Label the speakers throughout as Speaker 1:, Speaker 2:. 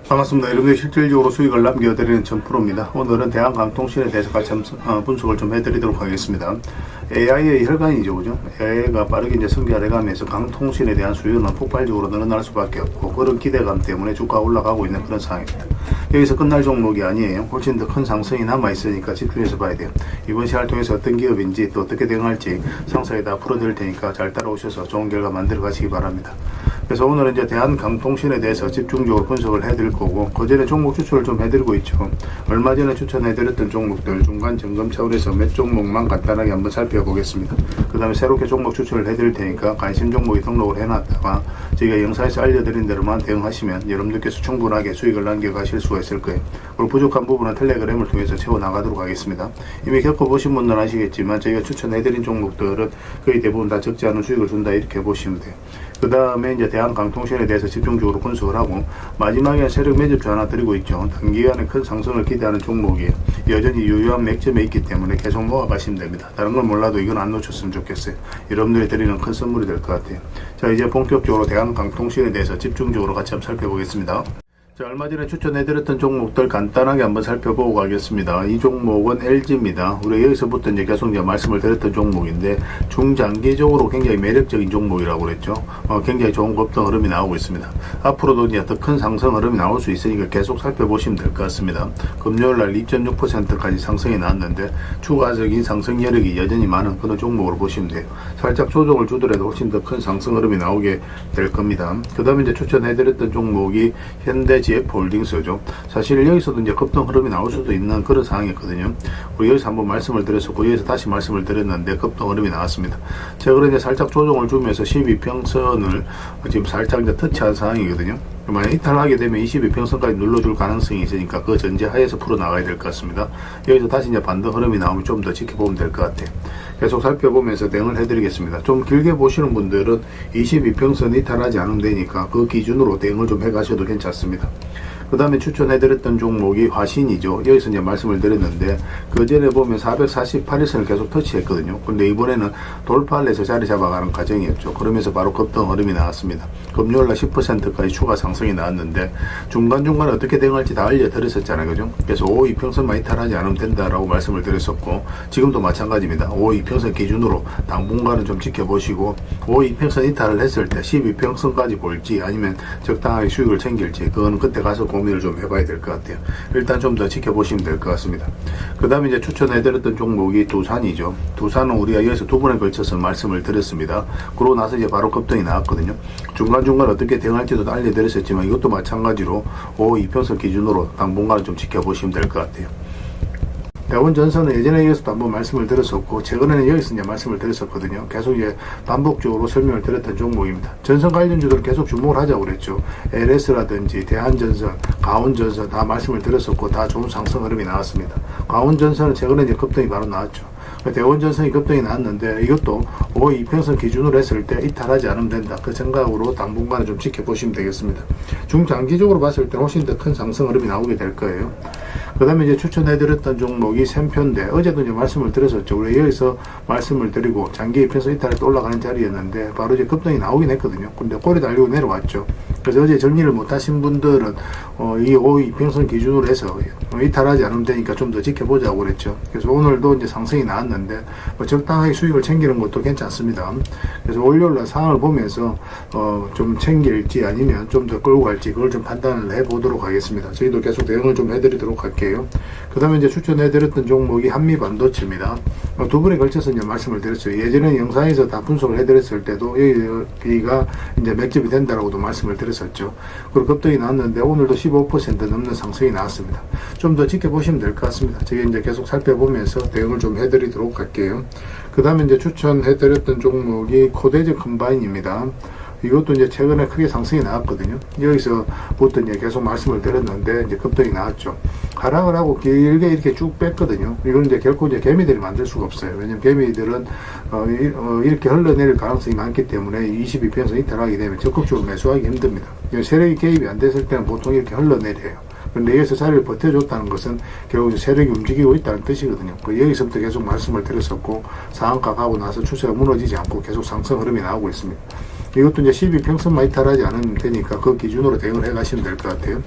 Speaker 1: 반갑습니다. 여러분들 실질적으로 수익을 남겨드리는 전프로입니다. 오늘은 대한강통신에 대해서 같이 분석을 좀 해드리도록 하겠습니다. AI의 혈관이죠, 그죠? AI가 빠르게 이제 성장해가면서 강통신에 대한 수요는 폭발적으로 늘어날 수밖에 없고, 그런 기대감 때문에 주가가 올라가고 있는 그런 상황입니다. 여기서 끝날 종목이 아니에요. 훨씬 더 큰 상승이 남아있으니까 집중해서 봐야 돼요. 이번 시간을 통해서 어떤 기업인지 또 어떻게 대응할지 상세히 다 풀어드릴 테니까 잘 따라오셔서 좋은 결과 만들어 가시기 바랍니다. 그래서 오늘은 이제 대한강통신에 대해서 집중적으로 분석을 해드릴 거고, 그 전에 종목 추천을 좀 해드리고 있죠. 얼마 전에 추천해드렸던 종목들 중간 점검 차원에서 몇 종목만 간단하게 한번 살펴보겠습니다. 그 다음에 새롭게 종목 추천을 해드릴 테니까 관심 종목에 등록을 해놨다가 저희가 영상에서 알려드린 대로만 대응하시면 여러분들께서 충분하게 수익을 남겨가실 수가 있을 거예요. 그리고 부족한 부분은 텔레그램을 통해서 채워나가도록 하겠습니다. 이미 겪어보신 분들은 아시겠지만 저희가 추천해드린 종목들은 거의 대부분 다 적지 않은 수익을 준다, 이렇게 보시면 돼요. 그 다음에 이제 대한강통신에 대해서 집중적으로 분석을 하고, 마지막에 세력 매집주 하나 드리고 있죠. 단기간에 큰 상승을 기대하는 종목이에요. 여전히 유효한 맥점에 있기 때문에 계속 모아가시면 됩니다. 다른 건 몰라도 이건 안 놓쳤으면 좋겠어요. 여러분들이 드리는 큰 선물이 될 것 같아요. 자, 이제 본격적으로 대한강통신에 대해서 집중적으로 같이 한번 살펴보겠습니다. 자, 얼마 전에 추천해드렸던 종목들 간단하게 한번 살펴보고 가겠습니다. 이 종목은 LG입니다. 우리가 여기서부터 이제 계속 이제 말씀을 드렸던 종목인데, 중장기적으로 굉장히 매력적인 종목이라고 그랬죠. 굉장히 좋은 급등 흐름이 나오고 있습니다. 앞으로도 이제 더 큰 상승 흐름이 나올 수 있으니까 계속 살펴보시면 될 것 같습니다. 금요일날 2.6%까지 상승이 나왔는데, 추가적인 상승 여력이 여전히 많은 그런 종목으로 보시면 돼요. 살짝 조정을 주더라도 훨씬 더 큰 상승 흐름이 나오게 될 겁니다. 그 다음에 이제 추천해드렸던 종목이 현대GF홀딩스죠. 사실 여기서도 이제 급등 흐름이 나올 수도 있는 그런 상황이었거든요. 우리 여기서 한번 말씀을 드렸었고, 여기서 다시 말씀을 드렸는데 급등 흐름이 나왔습니다. 최근에 이제 살짝 조정을 주면서 12평선을 지금 살짝 이제 터치한 상황이거든요. 만약 이탈하게 되면 22평선까지 눌러줄 가능성이 있으니까 그 전제하에서 풀어나가야 될 것 같습니다. 여기서 다시 이제 반등 흐름이 나오면 좀 더 지켜보면 될 것 같아요. 계속 살펴보면서 대응을 해드리겠습니다. 좀 길게 보시는 분들은 22평선 이탈하지 않으면 되니까 그 기준으로 대응을 좀 해가셔도 괜찮습니다. 그 다음에 추천해드렸던 종목이 화신이죠. 여기서 이제 말씀을 드렸는데, 그 전에 보면 448일선을 계속 터치했거든요. 근데 이번에는 돌파를 해서 자리 잡아가는 과정이었죠. 그러면서 바로 급등 흐름이 나왔습니다. 금요일날 10%까지 추가 상승이 나왔는데, 중간중간에 어떻게 대응할지 다 알려드렸었잖아요. 그죠? 그래서 5이평선만 이탈하지 않으면 된다라고 말씀을 드렸었고, 지금도 마찬가지입니다. 5이평선 기준으로 당분간은 좀 지켜보시고, 5이평선 이탈을 했을 때 12평선까지 볼지 아니면 적당하게 수익을 챙길지, 그건 그때 가서 고민을 좀 해봐야 될 것 같아요. 일단 좀 더 지켜보시면 될 것 같습니다. 그 다음에 이제 추천해드렸던 종목이 두산이죠. 두산은 우리가 여기서 두 번에 걸쳐서 말씀을 드렸습니다. 그러고 나서 이제 바로 급등이 나왔거든요. 중간중간 어떻게 대응할지도 알려드렸었지만, 이것도 마찬가지로 5이평선 기준으로 당분간은 좀 지켜보시면 될 것 같아요. 대원전선은 예전에 여기서도 한번 말씀을 드렸었고, 최근에는 여기서 이제 말씀을 드렸었거든요. 계속 이제 반복적으로 설명을 드렸던 종목입니다. 전선 관련주들은 계속 주목을 하자고 그랬죠. LS라든지 대한전선, 강원전선 다 말씀을 드렸었고, 다 좋은 상승 흐름이 나왔습니다. 강원전선은 최근에 이제 급등이 바로 나왔죠. 대원전선이 급등이 나왔는데, 이것도 5이평선 기준으로 했을 때 이탈하지 않으면 된다, 그 생각으로 당분간은 좀 지켜보시면 되겠습니다. 중장기적으로 봤을 때 훨씬 더 큰 상승 흐름이 나오게 될 거예요. 그 다음에 이제 추천해드렸던 종목이 샘표인데, 어제도 이제 말씀을 드렸었죠. 우리 여기서 말씀을 드리고 장기 이평선 이탈해서 올라가는 자리였는데, 바로 이제 급등이 나오긴 했거든요. 근데 꼬리 달리고 내려왔죠. 그래서 어제 정리를 못 하신 분들은 이 5이평선 기준으로 해서 이탈하지 않으면 되니까 좀 더 지켜보자고 그랬죠. 그래서 오늘도 이제 상승이 나왔는데, 적당하게 수익을 챙기는 것도 괜찮습니다. 그래서 월요일날 상황을 보면서 좀 챙길지 아니면 좀 더 끌고 갈지, 그걸 좀 판단을 해보도록 하겠습니다. 저희도 계속 대응을 좀 해드리도록 할게요. 그 다음에 이제 추천해드렸던 종목이 한미반도체입니다. 두 번에 걸쳐서 이제 말씀을 드렸어요. 예전에 영상에서 다 분석을 해드렸을 때도 여기가 이제 맥집이 된다라고도 말씀을 드렸었죠. 그리고 급등이 나왔는데, 오늘도 15% 넘는 상승이 나왔습니다. 좀 더 지켜보시면 될 것 같습니다. 제가 이제 계속 살펴보면서 대응을 좀 해드리도록 할게요. 그 다음에 이제 추천해드렸던 종목이 코데즈 컴바인입니다. 이것도 이제 최근에 크게 상승이 나왔거든요. 여기서부터 이제 계속 말씀을 드렸는데, 이제 급등이 나왔죠. 하락을 하고 길게 이렇게 쭉 뺐거든요. 이건 이제 결코 이제 개미들이 만들 수가 없어요. 왜냐면 개미들은 이렇게 흘러내릴 가능성이 많기 때문에 22평선 이탈하게 되면 적극적으로 매수하기 힘듭니다. 세력이 개입이 안 됐을 때는 보통 이렇게 흘러내려요. 근데 여기서 자리를 버텨줬다는 것은 결국 세력이 움직이고 있다는 뜻이거든요. 여기서부터 계속 말씀을 드렸었고, 상한가 가고 나서 추세가 무너지지 않고 계속 상승 흐름이 나오고 있습니다. 이것도 이제 12평선만 이탈하지 않으면 되니까 그 기준으로 대응을 해 가시면 될 것 같아요.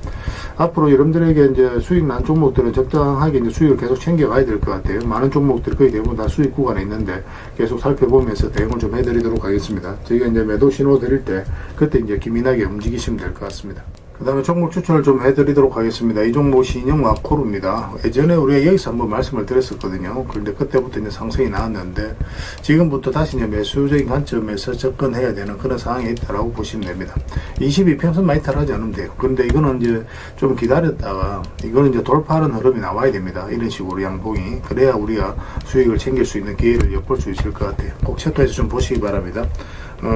Speaker 1: 앞으로 여러분들에게 이제 수익 난 종목들은 적당하게 이제 수익을 계속 챙겨가야 될 것 같아요. 많은 종목들이 거의 대부분 다 수익 구간에 있는데 계속 살펴보면서 대응을 좀 해드리도록 하겠습니다. 저희가 이제 매도 신호 드릴 때 그때 이제 기민하게 움직이시면 될 것 같습니다. 그 다음에 종목 추천을 좀 해드리도록 하겠습니다. 이 종목 신영와코르입니다. 예전에 우리가 여기서 한번 말씀을 드렸었거든요. 그런데 그때부터 이제 상승이 나왔는데 지금부터 다시 이제 매수적인 관점에서 접근해야 되는 그런 상황이 있다라고 보시면 됩니다. 22평선만 이탈하지 않으면 돼요. 그런데 이거는 이제 좀 기다렸다가 이거는 이제 돌파하는 흐름이 나와야 됩니다. 이런 식으로 양봉이. 그래야 우리가 수익을 챙길 수 있는 기회를 엿볼 수 있을 것 같아요. 꼭 체크해서 좀 보시기 바랍니다.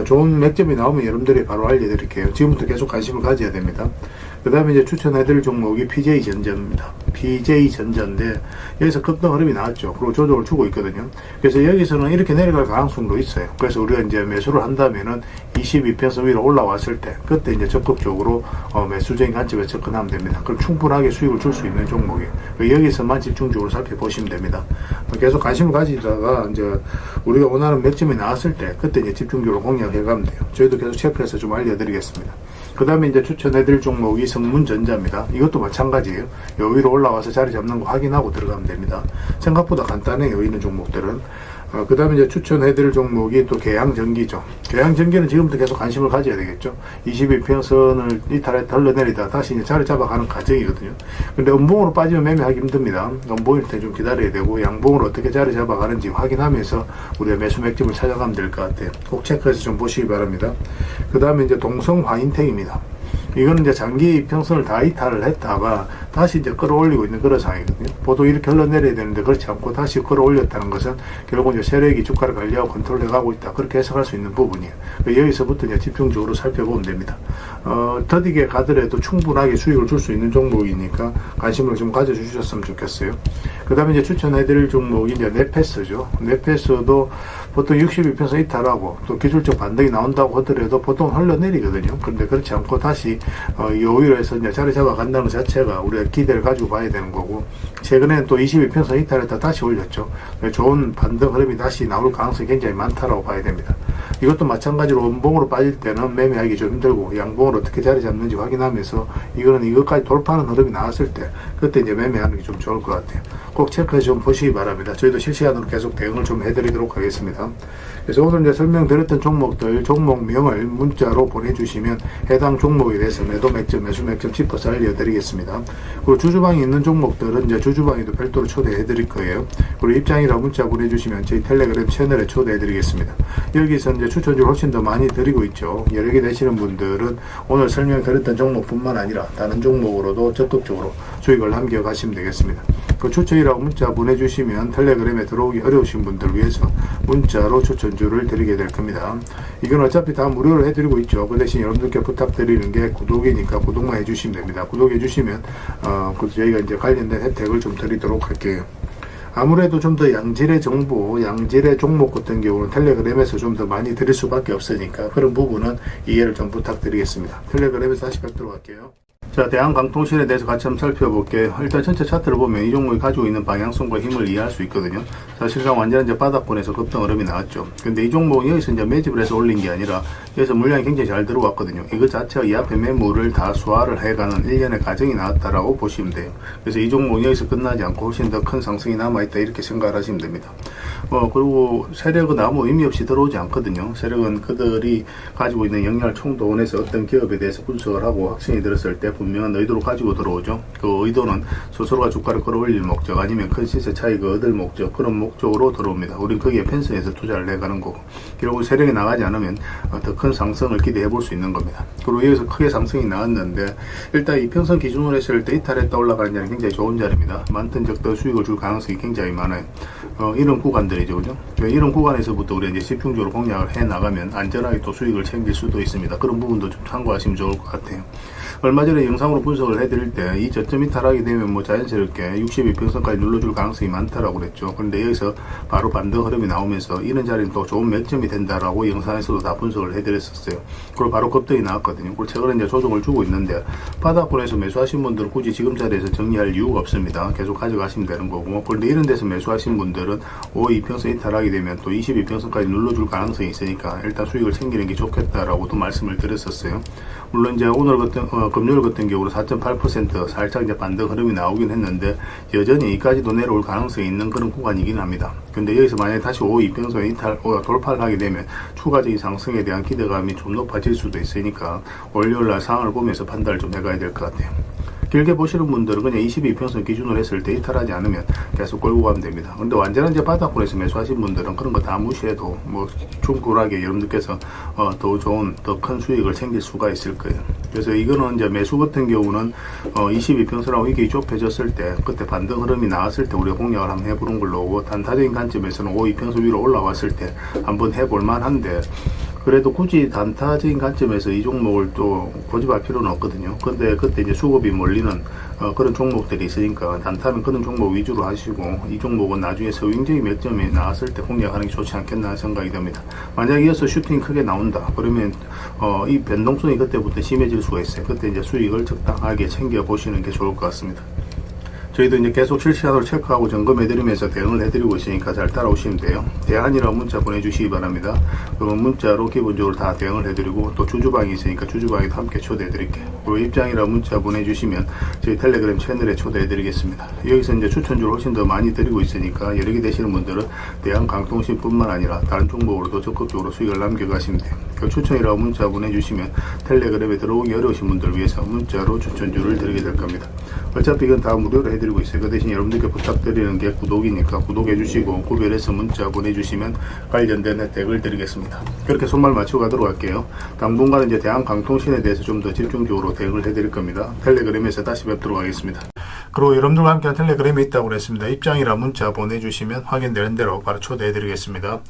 Speaker 1: 좋은 맥점이 나오면 여러분들이 바로 알려드릴게요. 지금부터 계속 관심을 가져야 됩니다. 그 다음에 이제 추천해드릴 종목이 PJ전자입니다. PJ전자인데 여기서 급등 흐름이 나왔죠. 그리고 조정을 주고 있거든요. 그래서 여기서는 이렇게 내려갈 가능성도 있어요. 그래서 우리가 이제 매수를 한다면은 22평선 위로 올라왔을 때 그때 이제 적극적으로 매수적인 관점에 접근하면 됩니다. 그럼 충분하게 수익을 줄 수 있는 종목이에요. 여기서만 집중적으로 살펴보시면 됩니다. 계속 관심을 가지다가 이제 우리가 원하는 맥점이 나왔을 때 그때 이제 집중적으로 공략해 가면 돼요. 저희도 계속 체크해서 좀 알려드리겠습니다. 그 다음에 이제 추천해드릴 종목이 성문전자입니다. 이것도 마찬가지예요. 여기로 올라와서 자리 잡는 거 확인하고 들어가면 됩니다. 생각보다 간단해요. 이런 종목들은. 그 다음에 이제 추천해드릴 종목이 또 계양전기죠. 계양전기는 지금부터 계속 관심을 가져야 되겠죠. 22평선을 이탈에 덜러내리다 다시 이제 자리 잡아가는 과정이거든요. 근데 음봉으로 빠지면 매매하기 힘듭니다. 음봉일 때 좀 기다려야 되고 양봉으로 어떻게 자리 잡아가는지 확인하면서 우리가 매수 맥점을 찾아가면 될 것 같아요. 꼭 체크해서 좀 보시기 바랍니다. 그 다음에 이제 동성화인텍입니다. 이거는 이제 장기 이평선을 다 이탈을 했다가 다시 이제 끌어올리고 있는 그런 상황이거든요. 보통 이렇게 흘러내려야 되는데 그렇지 않고 다시 끌어올렸다는 것은 결국 이제 세력이 주가를 관리하고 컨트롤해 가고 있다. 그렇게 해석할 수 있는 부분이에요. 여기서부터 이제 집중적으로 살펴보면 됩니다. 더디게 가더라도 충분하게 수익을 줄 수 있는 종목이니까 관심을 좀 가져주셨으면 좋겠어요. 그 다음에 이제 추천해드릴 종목이 이제 네페스죠. 네페스도 보통 62평선 이탈하고 또 기술적 반등이 나온다고 하더라도 보통 흘러내리거든요. 그런데 그렇지 않고 다시 여기로 해서 이제 자리 잡아간다는 것 자체가 우리가 기대를 가지고 봐야 되는 거고, 최근에는 또 22평선 이탈했다 다시 올렸죠. 좋은 반등 흐름이 다시 나올 가능성이 굉장히 많다라고 봐야 됩니다. 이것도 마찬가지로 음봉으로 빠질 때는 매매하기 좀 힘들고 양봉으로 어떻게 자리 잡는지 확인하면서 이거는 이것까지 돌파하는 흐름이 나왔을 때 그때 이제 매매하는 게 좀 좋을 것 같아요. 꼭 체크해서 좀 보시기 바랍니다. 저희도 실시간으로 계속 대응을 좀 해드리도록 하겠습니다. 그래서 오늘 이제 설명드렸던 종목들 종목명을 문자로 보내주시면 해당 종목에 대해서 매도 맥점, 매수 맥점 짚어서 알려드리겠습니다. 그리고 주주방이 있는 종목들은 이제 주주방에도 별도로 초대해드릴 거예요. 그리고 입장이라 문자 보내주시면 저희 텔레그램 채널에 초대해드리겠습니다. 여기서 이제 추천주를 훨씬 더 많이 드리고 있죠. 여러 개 되시는 분들은 오늘 설명드렸던 종목뿐만 아니라 다른 종목으로도 적극적으로 수익을 남겨가시면 되겠습니다. 그 추천이라고 문자 보내주시면 텔레그램에 들어오기 어려우신 분들 위해서 문자로 추천주를 드리게 될 겁니다. 이건 어차피 다 무료로 해드리고 있죠. 그 대신 여러분들께 부탁드리는 게 구독이니까 구독만 해주시면 됩니다. 구독해주시면 저희가 이제 관련된 혜택을 좀 드리도록 할게요. 아무래도 좀 더 양질의 정보, 양질의 종목 같은 경우는 텔레그램에서 좀 더 많이 드릴 수밖에 없으니까 그런 부분은 이해를 좀 부탁드리겠습니다. 텔레그램에서 다시 뵙도록 할게요. 자, 대한강통신에 대해서 같이 한번 살펴볼게요. 일단 전체 차트를 보면 이 종목이 가지고 있는 방향성과 힘을 이해할 수 있거든요. 사실상 완전 이제 바닥권에서 급등 흐름이 나왔죠. 근데 이 종목은 여기서 이제 매집을 해서 올린 게 아니라 여기서 물량이 굉장히 잘 들어왔거든요. 이거 자체가 이 앞에 매물을 다 소화를 해가는 일련의 과정이 나왔다라고 보시면 돼요. 그래서 이 종목은 여기서 끝나지 않고 훨씬 더 큰 상승이 남아있다 이렇게 생각을 하시면 됩니다. 그리고 세력은 아무 의미 없이 들어오지 않거든요. 세력은 그들이 가지고 있는 역량을 총동원해서 어떤 기업에 대해서 분석을 하고 확신이 들었을 때 분명한 의도를 가지고 들어오죠. 그 의도는 스스로가 주가를 끌어올릴 목적 아니면 큰 시세 차익을 얻을 목적, 그런 목적으로 들어옵니다. 우린 거기에 편성해서 투자를 해가는 거고, 결국 세력이 나가지 않으면 더 큰 상승을 기대해 볼 수 있는 겁니다. 그리고 여기서 크게 상승이 나왔는데 일단 이평선 기준으로 했을 때 이탈했다 올라가는 자리는 굉장히 좋은 자리입니다. 많든 적든 수익을 줄 가능성이 굉장히 많아요. 이런 구간들이죠, 그죠? 이런 구간에서부터 우리가 이제 집중적으로 공략을 해 나가면 안전하게 또 수익을 챙길 수도 있습니다. 그런 부분도 좀 참고하시면 좋을 것 같아요. 얼마 전에 영상으로 분석을 해드릴 때 이 저점 이탈하게 되면 뭐 자연스럽게 62평선까지 눌러줄 가능성이 많다라고 그랬죠. 그런데 여기서 바로 반등 흐름이 나오면서 이런 자리는 또 좋은 맥점이 된다라고 영상에서도 다 분석을 해드렸었어요. 그리고 바로 급등이 나왔거든요. 그리고 최근에 이제 조정을 주고 있는데 바닥권에서 매수하신 분들은 굳이 지금 자리에서 정리할 이유가 없습니다. 계속 가져가시면 되는 거고, 그런데 이런 데서 매수하신 분들은 52평선 이탈하게 되면 또 22평선까지 눌러줄 가능성이 있으니까 일단 수익을 챙기는 게 좋겠다라고도 말씀을 드렸었어요. 물론 이제 오늘 같은 금요일 같은 경우로 4.8% 살짝 이제 반등 흐름이 나오긴 했는데 여전히 이까지도 내려올 가능성이 있는 그런 구간이긴 합니다. 근데 여기서 만약에 다시 52평선 이탈 돌파를 하게 되면 추가적인 상승에 대한 기대감이 좀 높아질 수도 있으니까 월요일날 상황을 보면서 판단을 좀 해가야 될 것 같아요. 길게 보시는 분들은 그냥 22평선 기준으로 했을 때 이탈하지 않으면 계속 끌고 가면 됩니다. 근데 완전한 이제 바닥권에서 매수하신 분들은 그런 거 다 무시해도 뭐 충분하게 여러분들께서 더 좋은 더 큰 수익을 챙길 수가 있을 거예요. 그래서 이거는 이제 매수 같은 경우는 22평선하고 이게 좁혀졌을 때 그때 반등 흐름이 나왔을 때 우리가 공략을 한번 해보는 걸로 오고, 단타적인 관점에서는 52평선 위로 올라왔을 때 한번 해볼 만한데 그래도 굳이 단타적인 관점에서 이 종목을 또 고집할 필요는 없거든요. 근데 그때 이제 수급이 몰리는 그런 종목들이 있으니까 단타는 그런 종목 위주로 하시고 이 종목은 나중에 서윙적인 맥점이 나왔을 때 공략하는 게 좋지 않겠나 생각이 됩니다. 만약에 이어서 슈팅이 크게 나온다 그러면 이 변동성이 그때부터 심해질 수가 있어요. 그때 이제 수익을 적당하게 챙겨 보시는 게 좋을 것 같습니다. 저희도 이제 계속 실시간으로 체크하고 점검해드리면서 대응을 해드리고 있으니까 잘 따라오시면 돼요. 대안이라고 문자 보내주시기 바랍니다. 그러면 문자로 기본적으로 다 대응을 해드리고 또 주주방이 있으니까 주주방에도 함께 초대해드릴게요. 그리고 입장이라고 문자 보내주시면 저희 텔레그램 채널에 초대해드리겠습니다. 여기서 이제 추천주를 훨씬 더 많이 드리고 있으니까 여러 개 되시는 분들은 대한강통신뿐만 아니라 다른 종목으로도 적극적으로 수익을 남겨가시면 돼요. 그 추천이라고 문자 보내주시면 텔레그램에 들어오기 어려우신 분들을 위해서 문자로 추천주를 드리게 될 겁니다. 어차피 이건 다 무료로 해드리고 있어요. 그 대신 여러분들께 부탁드리는 게 구독이니까 구독해주시고 구별해서 문자 보내주시면 관련된 혜택을 드리겠습니다. 그렇게 손말 맞추고 가도록 할게요. 당분간은 이제 대한강통신에 대해서 좀 더 집중적으로 대응을 해드릴 겁니다. 텔레그램에서 다시 뵙도록 하겠습니다. 그리고 여러분들과 함께한 텔레그램이 있다고 그랬습니다. 입장이라 문자 보내주시면 확인되는 대로 바로 초대해드리겠습니다.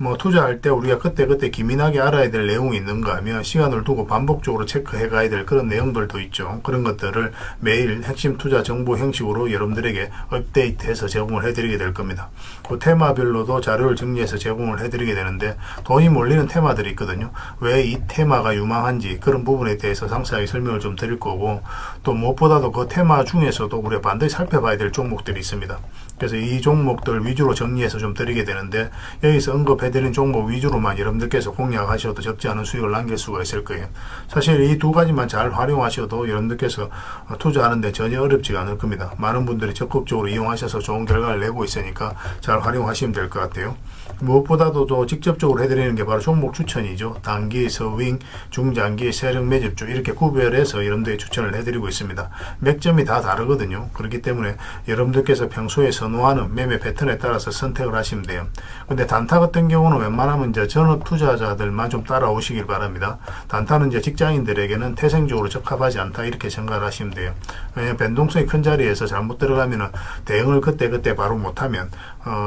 Speaker 1: 뭐 투자할 때 우리가 그때 기민하게 알아야 될 내용이 있는가 하면 시간을 두고 반복적으로 체크해 가야 될 그런 내용들도 있죠. 그런 것들을 매일 핵심 투자 정보 형식으로 여러분들에게 업데이트해서 제공을 해드리게 될 겁니다. 그 테마별로도 자료를 정리해서 제공을 해드리게 되는데 돈이 몰리는 테마들이 있거든요. 왜 이 테마가 유망한지 그런 부분에 대해서 상세하게 설명을 좀 드릴 거고, 또 무엇보다도 그 테마 중에서도 우리가 반드시 살펴봐야 될 종목들이 있습니다. 그래서 이 종목들 위주로 정리해서 좀 드리게 되는데 여기서 언급해드린 종목 위주로만 여러분들께서 공략하셔도 적지 않은 수익을 남길 수가 있을 거예요. 사실 이 두 가지만 잘 활용하셔도 여러분들께서 투자하는데 전혀 어렵지가 않을 겁니다. 많은 분들이 적극적으로 이용하셔서 좋은 결과를 내고 있으니까 잘 활용하시면 될 것 같아요. 무엇보다도 또 직접적으로 해드리는 게 바로 종목 추천이죠. 단기, 서윙, 중장기, 세력 매집주 이렇게 구별해서 여러분들이 추천을 해드리고 있습니다. 맥점이 다 다르거든요. 그렇기 때문에 여러분들께서 평소에 선호하는 매매 패턴에 따라서 선택을 하시면 돼요. 근데 단타 같은 경우는 웬만하면 이제 전업 투자자들만 좀 따라오시길 바랍니다. 단타는 이제 직장인들에게는 태생적으로 적합하지 않다 이렇게 생각을 하시면 돼요. 왜냐하면 변동성이 큰 자리에서 잘못 들어가면은 대응을 그때 바로 못하면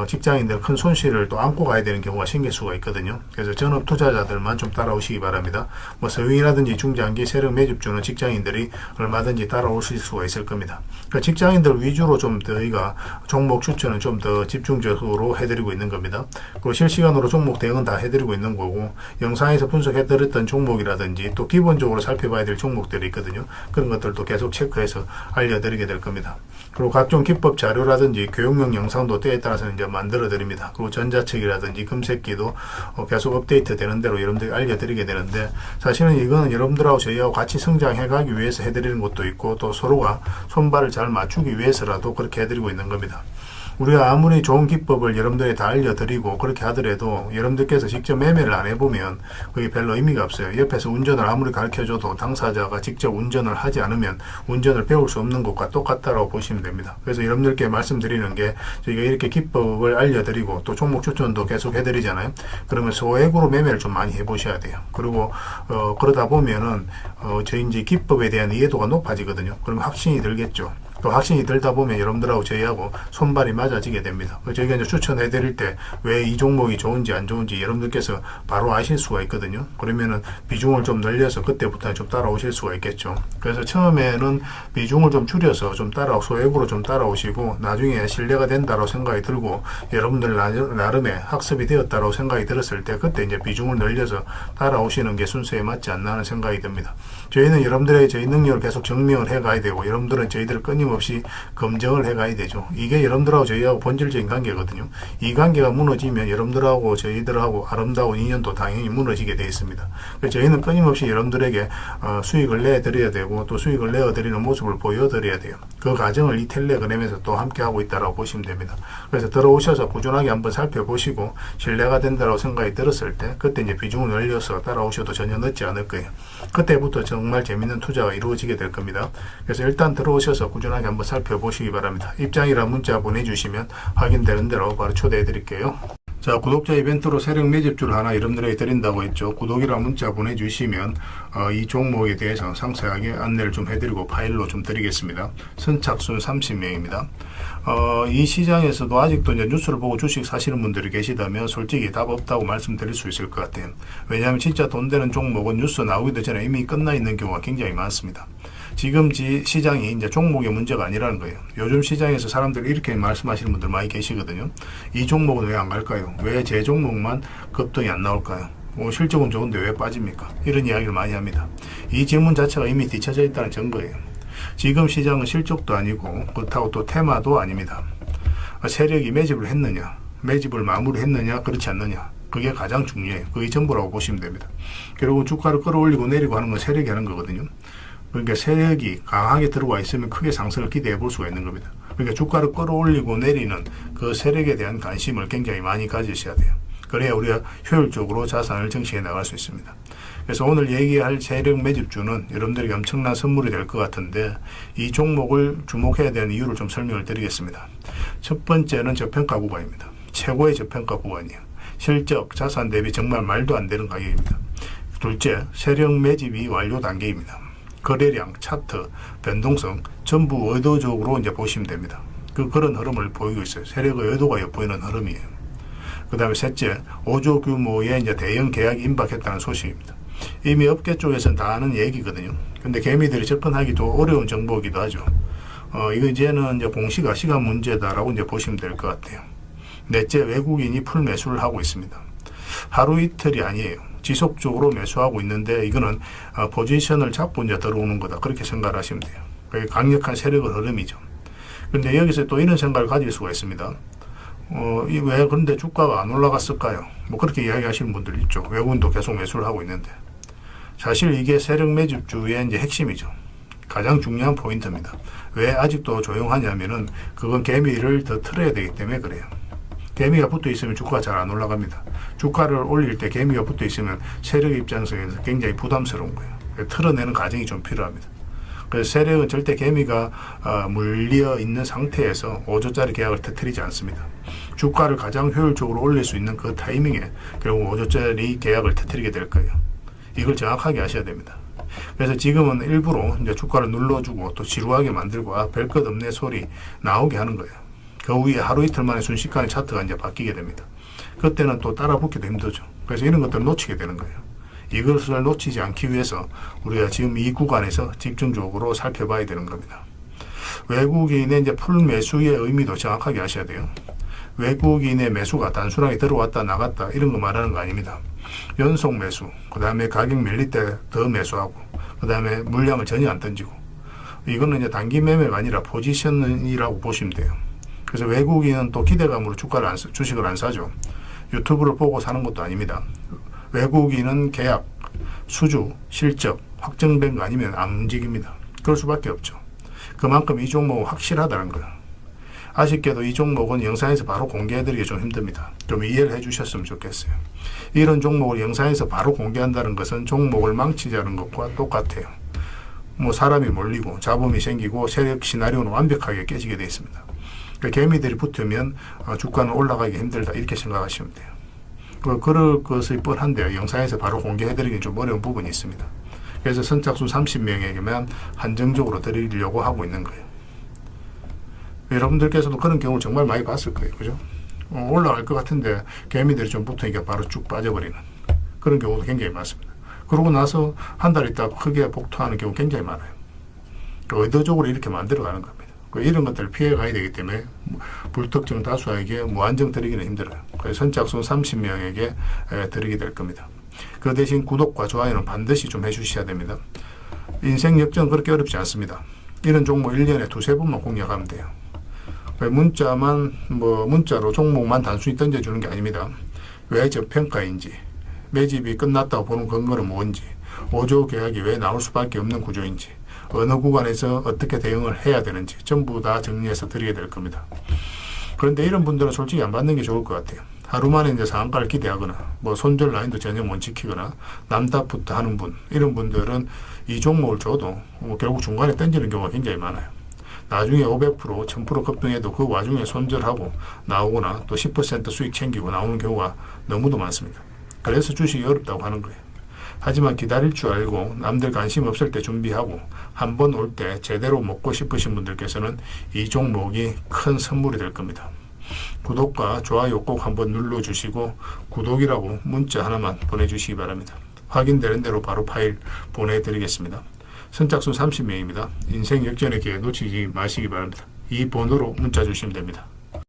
Speaker 1: 직장인들 큰 손실을 또 안고 가야 되는 경우가 생길 수가 있거든요. 그래서 전업 투자자들만 좀 따라오시기 바랍니다. 뭐 서윙이라든지 중장기 세력 매집주는 직장인들이 얼마든지 따라오실 수가 있을 겁니다. 그러니까 직장인들 위주로 좀 저희가 종목 추천은 좀 더 집중적으로 해드리고 있는 겁니다. 그리고 실시간으로 종목 대응은 다 해드리고 있는 거고, 영상에서 분석해드렸던 종목이라든지 또 기본적으로 살펴봐야 될 종목들이 있거든요. 그런 것들도 계속 체크해서 알려드리게 될 겁니다. 그리고 각종 기법 자료라든지 교육용 영상도 때에 따라서는 이제 만들어 드립니다. 그리고 전자책이라든지 금색기도 계속 업데이트 되는 대로 여러분들이 알려드리게 되는데, 사실은 이거는 여러분들하고 저희하고 같이 성장해 가기 위해서 해드리는 것도 있고, 또 서로가 손발을 잘 맞추기 위해서라도 그렇게 해드리고 있는 겁니다. 우리가 아무리 좋은 기법을 여러분들이 다 알려드리고 그렇게 하더라도 여러분들께서 직접 매매를 안 해보면 그게 별로 의미가 없어요. 옆에서 운전을 아무리 가르쳐줘도 당사자가 직접 운전을 하지 않으면 운전을 배울 수 없는 것과 똑같다고 보시면 됩니다. 그래서 여러분들께 말씀드리는 게, 저희가 이렇게 기법을 알려드리고 또 종목 추천도 계속 해드리잖아요. 그러면 소액으로 매매를 좀 많이 해보셔야 돼요. 그리고 그러다 보면은 저희 이제 기법에 대한 이해도가 높아지거든요. 그러면 확신이 들겠죠. 또 확신이 들다 보면 여러분들하고 저희하고 손발이 맞아지게 됩니다. 저희가 이제 추천해 드릴 때 왜 이 종목이 좋은지 안 좋은지 여러분들께서 바로 아실 수가 있거든요. 그러면은 비중을 좀 늘려서 그때부터 좀 따라오실 수가 있겠죠. 그래서 처음에는 비중을 좀 줄여서 좀 소액으로 좀 따라오시고 나중에 신뢰가 된다고 생각이 들고 여러분들 나름의 학습이 되었다고 생각이 들었을 때 그때 이제 비중을 늘려서 따라오시는 게 순서에 맞지 않나 하는 생각이 듭니다. 저희는 여러분들의 저희 능력을 계속 증명을 해 가야 되고 여러분들은 저희들을 끊임없이 검증을 해 가야 되죠. 이게 여러분들하고 저희하고 본질적인 관계거든요. 이 관계가 무너지면 여러분들하고 저희들하고 아름다운 인연도 당연히 무너지게 되어 있습니다. 그래서 저희는 끊임없이 여러분들에게 수익을 내드려야 되고 또 수익을 내어드리는 모습을 보여드려야 돼요. 그 과정을 이 텔레그램에서 또 함께 하고 있다고 보시면 됩니다. 그래서 들어오셔서 꾸준하게 한번 살펴보시고 신뢰가 된다고 생각이 들었을 때 그때 이제 비중을 늘려서 따라오셔도 전혀 늦지 않을 거예요. 그때부터 정말 재밌는 투자가 이루어지게 될 겁니다. 그래서 일단 들어오셔서 꾸준하게 한번 살펴보시기 바랍니다. 입장이란 문자 보내주시면 확인되는 대로 바로 초대해 드릴게요. 자, 구독자 이벤트로 세력 매집주를 하나 여러분들에게 드린다고 했죠. 구독이란 문자 보내주시면 이 종목에 대해서 상세하게 안내를 좀 해드리고 파일로 좀 드리겠습니다. 선착순 30명입니다. 이 시장에서도 아직도 이제 뉴스를 보고 주식 사시는 분들이 계시다면 솔직히 답 없다고 말씀드릴 수 있을 것 같아요. 왜냐하면 진짜 돈 되는 종목은 뉴스 나오기도 전에 이미 끝나 있는 경우가 굉장히 많습니다. 지금 시장이 이제 종목의 문제가 아니라는 거예요. 요즘 시장에서 사람들이 이렇게 말씀하시는 분들 많이 계시거든요. 이 종목은 왜 안 갈까요? 왜 제 종목만 급등이 안 나올까요? 실적은 좋은데 왜 빠집니까? 이런 이야기를 많이 합니다. 이 질문 자체가 이미 뒤쳐져 있다는 증거예요. 지금 시장은 실적도 아니고 그렇다고 또 테마도 아닙니다. 세력이 매집을 했느냐, 매집을 마무리했느냐, 그렇지 않느냐, 그게 가장 중요해요. 그게 전부라고 보시면 됩니다. 결국 주가를 끌어올리고 내리고 하는 건 세력이 하는 거거든요. 그러니까 세력이 강하게 들어와 있으면 크게 상승을 기대해 볼 수가 있는 겁니다. 그러니까 주가를 끌어올리고 내리는 그 세력에 대한 관심을 굉장히 많이 가지셔야 돼요. 그래야 우리가 효율적으로 자산을 증식해 나갈 수 있습니다. 그래서 오늘 얘기할 세력 매집주는 여러분들에게 엄청난 선물이 될 것 같은데 이 종목을 주목해야 되는 이유를 좀 설명을 드리겠습니다. 첫 번째는 저평가 구간입니다. 최고의 저평가 구간이에요. 실적, 자산 대비 정말 말도 안 되는 가격입니다. 둘째, 세력 매집이 완료 단계입니다. 거래량, 차트, 변동성 전부 의도적으로 이제 보시면 됩니다. 그런 흐름을 보이고 있어요. 세력의 의도가 엿보이는 흐름이에요. 그 다음에 셋째, 5조 규모의 이제 대형 계약이 임박했다는 소식입니다. 이미 업계 쪽에서는 다 아는 얘기거든요. 근데 개미들이 접근하기 좀 어려운 정보이기도 하죠. 이거 이제는 이제 공시가 시간 문제다라고 이제 보시면 될 것 같아요. 넷째, 외국인이 풀 매수를 하고 있습니다. 하루 이틀이 아니에요. 지속적으로 매수하고 있는데 이거는 포지션을 잡고 이제 들어오는 거다. 그렇게 생각을 하시면 돼요. 그게 강력한 세력의 흐름이죠. 그런데 여기서 또 이런 생각을 가질 수가 있습니다. 왜 그런데 주가가 안 올라갔을까요? 뭐 그렇게 이야기하시는 분들 있죠. 외국인도 계속 매수를 하고 있는데. 사실 이게 세력 매집주의 이제 핵심이죠. 가장 중요한 포인트입니다. 왜 아직도 조용하냐면은 그건 개미를 더 틀어야 되기 때문에 그래요. 개미가 붙어 있으면 주가가 잘 안 올라갑니다. 주가를 올릴 때 개미가 붙어 있으면 세력 입장에서 굉장히 부담스러운 거예요. 틀어내는 과정이 좀 필요합니다. 그래서 세력은 절대 개미가 물려 있는 상태에서 5조짜리 계약을 터뜨리지 않습니다. 주가를 가장 효율적으로 올릴 수 있는 그 타이밍에 결국 5조짜리 계약을 터뜨리게 될 거예요. 이걸 정확하게 아셔야 됩니다. 그래서 지금은 일부러 이제 주가를 눌러주고 또 지루하게 만들고 별 것 없네 소리 나오게 하는 거예요. 그 후에 하루 이틀 만에 순식간에 차트가 이제 바뀌게 됩니다. 그때는 또 따라 붙기도 힘들죠. 그래서 이런 것들을 놓치게 되는 거예요. 이것을 놓치지 않기 위해서 우리가 지금 이 구간에서 집중적으로 살펴봐야 되는 겁니다. 외국인의 이제 풀 매수의 의미도 정확하게 아셔야 돼요. 외국인의 매수가 단순하게 들어왔다 나갔다 이런 거 말하는 거 아닙니다. 연속 매수, 그 다음에 가격 밀릴 때 더 매수하고, 그 다음에 물량을 전혀 안 던지고, 이거는 이제 단기 매매가 아니라 포지션이라고 보시면 돼요. 그래서 외국인은 또 기대감으로 주식을 안 사죠. 유튜브를 보고 사는 것도 아닙니다. 외국인은 계약, 수주, 실적, 확정된 거 아니면 안 움직입니다. 그럴 수밖에 없죠. 그만큼 이 종목은 확실하다는 거예요. 아쉽게도 이 종목은 영상에서 바로 공개해드리기 좀 힘듭니다. 좀 이해를 해주셨으면 좋겠어요. 이런 종목을 영상에서 바로 공개한다는 것은 종목을 망치자는 것과 똑같아요. 뭐 사람이 몰리고 잡음이 생기고 세력 시나리오는 완벽하게 깨지게 되어 있습니다. 개미들이 붙으면 주가는 올라가기 힘들다 이렇게 생각하시면 돼요. 그럴 것이 뻔한데요. 영상에서 바로 공개해드리기 좀 어려운 부분이 있습니다. 그래서 선착순 30명에게만 한정적으로 드리려고 하고 있는 거예요. 여러분들께서도 그런 경우를 정말 많이 봤을 거예요. 그죠? 올라갈 것 같은데 개미들이 좀 붙으니까 바로 쭉 빠져버리는 그런 경우도 굉장히 많습니다. 그러고 나서 한 달 있다가 크게 복토하는 경우 굉장히 많아요. 의도적으로 이렇게 만들어가는 겁니다. 이런 것들을 피해가야 되기 때문에 불특정 다수에게 무한정 드리기는 힘들어요. 그래서 선착순 30명에게 드리게 될 겁니다. 그 대신 구독과 좋아요는 반드시 좀 해주셔야 됩니다. 인생 역전은 그렇게 어렵지 않습니다. 이런 종목 1년에 두세 번만 공략하면 돼요. 문자로 종목만 단순히 던져주는 게 아닙니다. 왜 저평가인지, 매집이 끝났다고 보는 근거는 뭔지, 5조 계약이 왜 나올 수밖에 없는 구조인지, 어느 구간에서 어떻게 대응을 해야 되는지 전부 다 정리해서 드리게 될 겁니다. 그런데 이런 분들은 솔직히 안 받는 게 좋을 것 같아요. 하루 만에 이제 상한가를 기대하거나 손절 라인도 전혀 못 지키거나 남탓부터 하는 분, 이런 분들은 이 종목을 줘도 결국 중간에 던지는 경우가 굉장히 많아요. 나중에 500%, 1000% 급등해도 그 와중에 손절하고 나오거나 또 10% 수익 챙기고 나오는 경우가 너무도 많습니다. 그래서 주식이 어렵다고 하는 거예요. 하지만 기다릴 줄 알고 남들 관심 없을 때 준비하고 한 번 올 때 제대로 먹고 싶으신 분들께서는 이 종목이 큰 선물이 될 겁니다. 구독과 좋아요 꼭 한번 눌러주시고 구독이라고 문자 하나만 보내주시기 바랍니다. 확인되는 대로 바로 파일 보내드리겠습니다. 선착순 30명입니다. 인생 역전의 기회 놓치지 마시기 바랍니다. 이 번호로 문자 주시면 됩니다.